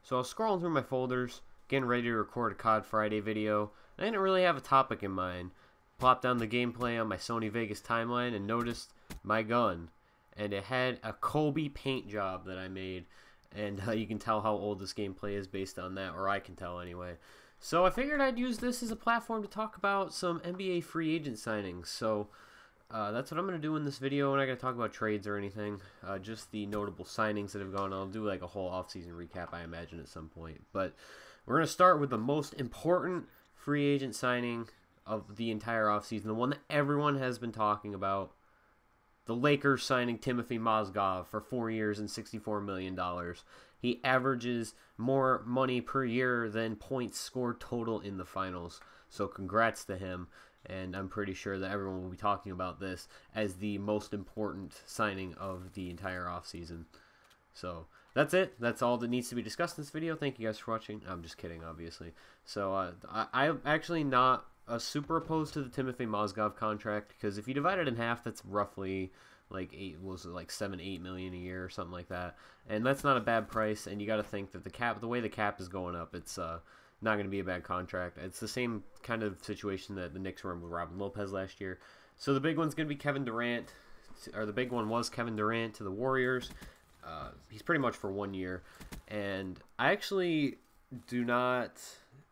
So I was scrolling through my folders, getting ready to record a COD Friday video, and I didn't really have a topic in mind. Plopped down the gameplay on my Sony Vegas timeline and noticed my gun. And it had a Kobe paint job that I made. And you can tell how old this gameplay is based on that, or I can tell anyway. So I figured I'd use this as a platform to talk about some NBA free agent signings. So that's what I'm going to do in this video. We're not going to talk about trades or anything, just the notable signings that have gone on. I'll do like a whole offseason recap, I imagine, at some point. But we're going to start with the most important free agent signing of the entire offseason, the one that everyone has been talking about. The Lakers signing Timothy Mozgov for 4 years and $64 million. He averages more money per year than points scored total in the finals. So congrats to him. And I'm pretty sure that everyone will be talking about this as the most important signing of the entire offseason. So that's it. That's all that needs to be discussed in this video. Thank you guys for watching. I'm just kidding, obviously. So I'm actually not super opposed to the Timothy Mozgov contract, because if you divide it in half, that's roughly like $7-8 million a year or something like that, and that's not a bad price. And you got to think that the way the cap is going up, it's not going to be a bad contract. It's the same kind of situation that the Knicks were in with Robin Lopez last year. So the big one's going to be Kevin Durant, or the big one was Kevin Durant to the Warriors. He's pretty much for 1 year, and I actually do not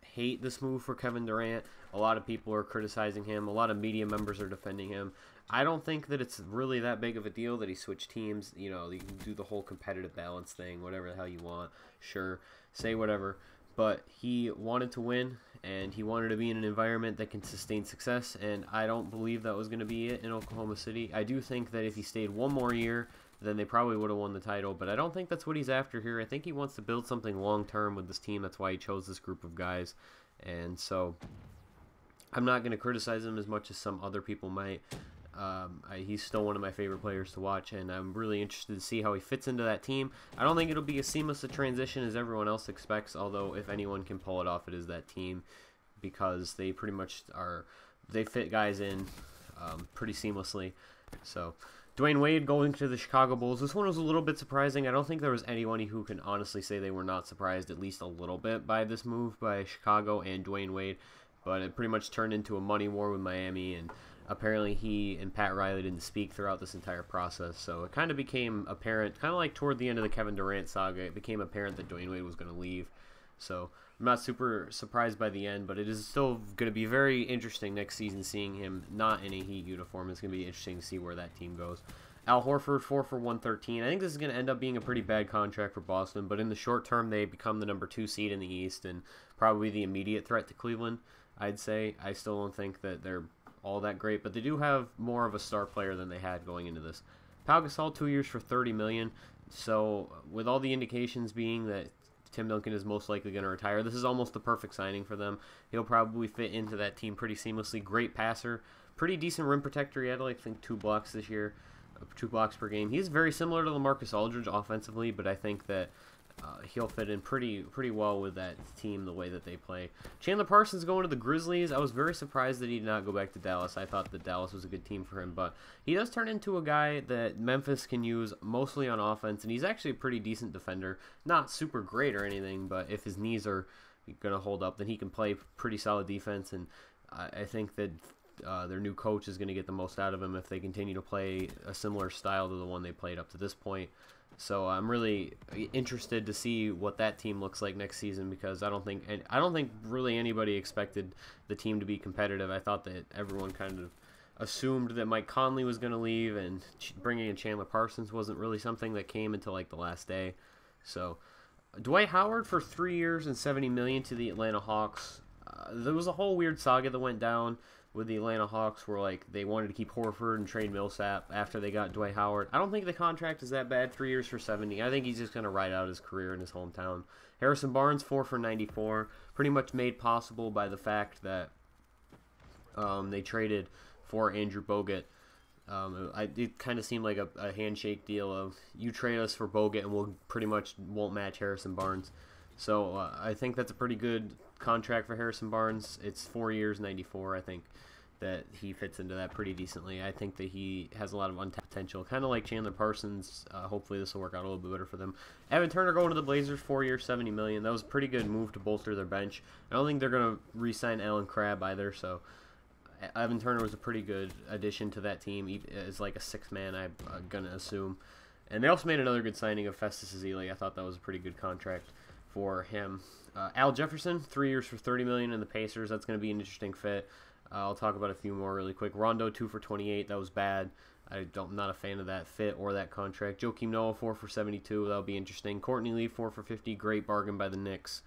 hate this move for Kevin Durant. A lot of people are criticizing him. A lot of media members are defending him. I don't think that it's really that big of a deal that he switched teams. You know, you can do the whole competitive balance thing, whatever the hell you want. Sure, say whatever. But he wanted to win, and he wanted to be in an environment that can sustain success, and I don't believe that was going to be it in Oklahoma City. I do think that if he stayed one more year, then they probably would have won the title, but I don't think that's what he's after here. I think he wants to build something long-term with this team. That's why he chose this group of guys, and so I'm not going to criticize him as much as some other people might. He's still one of my favorite players to watch, and I'm really interested to see how he fits into that team. I don't think it'll be as seamless a transition as everyone else expects, although if anyone can pull it off, it is that team, because they pretty much they fit guys in pretty seamlessly. So Dwayne Wade going to the Chicago Bulls. This one was a little bit surprising. I don't think there was anyone who can honestly say they were not surprised at least a little bit by this move by Chicago and Dwayne Wade, but it pretty much turned into a money war with Miami, and apparently he and Pat Riley didn't speak throughout this entire process, so it kind of became apparent, kind of like toward the end of the Kevin Durant saga, it became apparent that Dwayne Wade was going to leave. So I'm not super surprised by the end, but it is still going to be very interesting next season seeing him not in a Heat uniform. It's going to be interesting to see where that team goes. Al Horford, 4 for 113. I think this is going to end up being a pretty bad contract for Boston, but in the short term, they become the number 2 seed in the East and probably the immediate threat to Cleveland, I'd say. I still don't think that they're all that great, but they do have more of a star player than they had going into this. Pau Gasol, 2 years for $30 million. So with all the indications being that Tim Duncan is most likely going to retire, this is almost the perfect signing for them. He'll probably fit into that team pretty seamlessly. Great passer, pretty decent rim protector. He had, I think, 2 blocks this year, 2 blocks per game. He's very similar to LaMarcus Aldridge offensively, but I think that he'll fit in pretty well with that team, the way that they play. Chandler Parsons going to the Grizzlies. I was very surprised that he did not go back to Dallas. I thought that Dallas was a good team for him, but he does turn into a guy that Memphis can use mostly on offense, and he's actually a pretty decent defender. Not super great or anything, but if his knees are going to hold up, then he can play pretty solid defense, and I think that their new coach is going to get the most out of him if they continue to play a similar style to the one they played up to this point. So I'm really interested to see what that team looks like next season, because I don't think really anybody expected the team to be competitive. I thought that everyone kind of assumed that Mike Conley was going to leave, and bringing in Chandler Parsons wasn't really something that came until like the last day. So Dwight Howard for 3 years and $70 million to the Atlanta Hawks. There was a whole weird saga that went down with the Atlanta Hawks where like they wanted to keep Horford and trade Millsap after they got Dwight Howard. I don't think the contract is that bad, 3 years for 70. I think he's just going to ride out his career in his hometown. Harrison Barnes, 4 for 94, pretty much made possible by the fact that they traded for Andrew Bogut. It kind of seemed like a handshake deal of, you trade us for Bogut and we'll pretty much won't match Harrison Barnes. So I think that's a pretty good contract for Harrison Barnes. It's 4 years, 94. I think that he fits into that pretty decently. I think that he has a lot of untapped potential, kind of like Chandler Parsons. Hopefully this will work out a little bit better for them. Evan Turner going to the Blazers, 4 years, $70 million. That was a pretty good move to bolster their bench. I don't think they're going to re-sign Alan Crabb either, so Evan Turner was a pretty good addition to that team as like a sixth man, I'm going to assume. And they also made another good signing of Festus Ezeli. I thought that was a pretty good contract for him. Al Jefferson, 3 years for $30 million in the Pacers. That's going to be an interesting fit. I'll talk about a few more really quick. Rondo, 2 for $28. That was bad. I'm not a fan of that fit or that contract. Joakim Noah, 4 for $72. That'll be interesting. Courtney Lee, 4 for $50. Great bargain by the Knicks.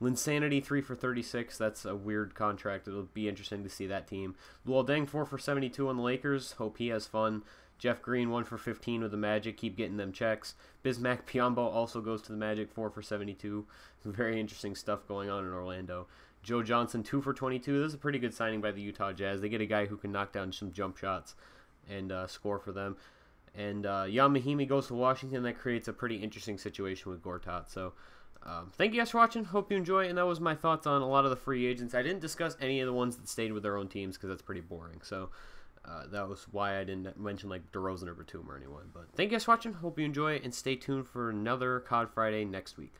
Linsanity, 3 for $36. That's a weird contract. It'll be interesting to see that team. Luol Deng, 4 for $72 on the Lakers. Hope he has fun. Jeff Green, 1 for $15 with the Magic. Keep getting them checks. Bismack Biyombo also goes to the Magic, 4 for $72. Very interesting stuff going on in Orlando. Joe Johnson, 2 for $22. This is a pretty good signing by the Utah Jazz. They get a guy who can knock down some jump shots and score for them. And Jan Mahimi goes to Washington. That creates a pretty interesting situation with Gortat. So thank you guys for watching. Hope you enjoy. And that was my thoughts on a lot of the free agents. I didn't discuss any of the ones that stayed with their own teams because that's pretty boring. So that was why I didn't mention like DeRozan or Batum or anyone. But thank you guys for watching. Hope you enjoy and stay tuned for another COD Friday next week.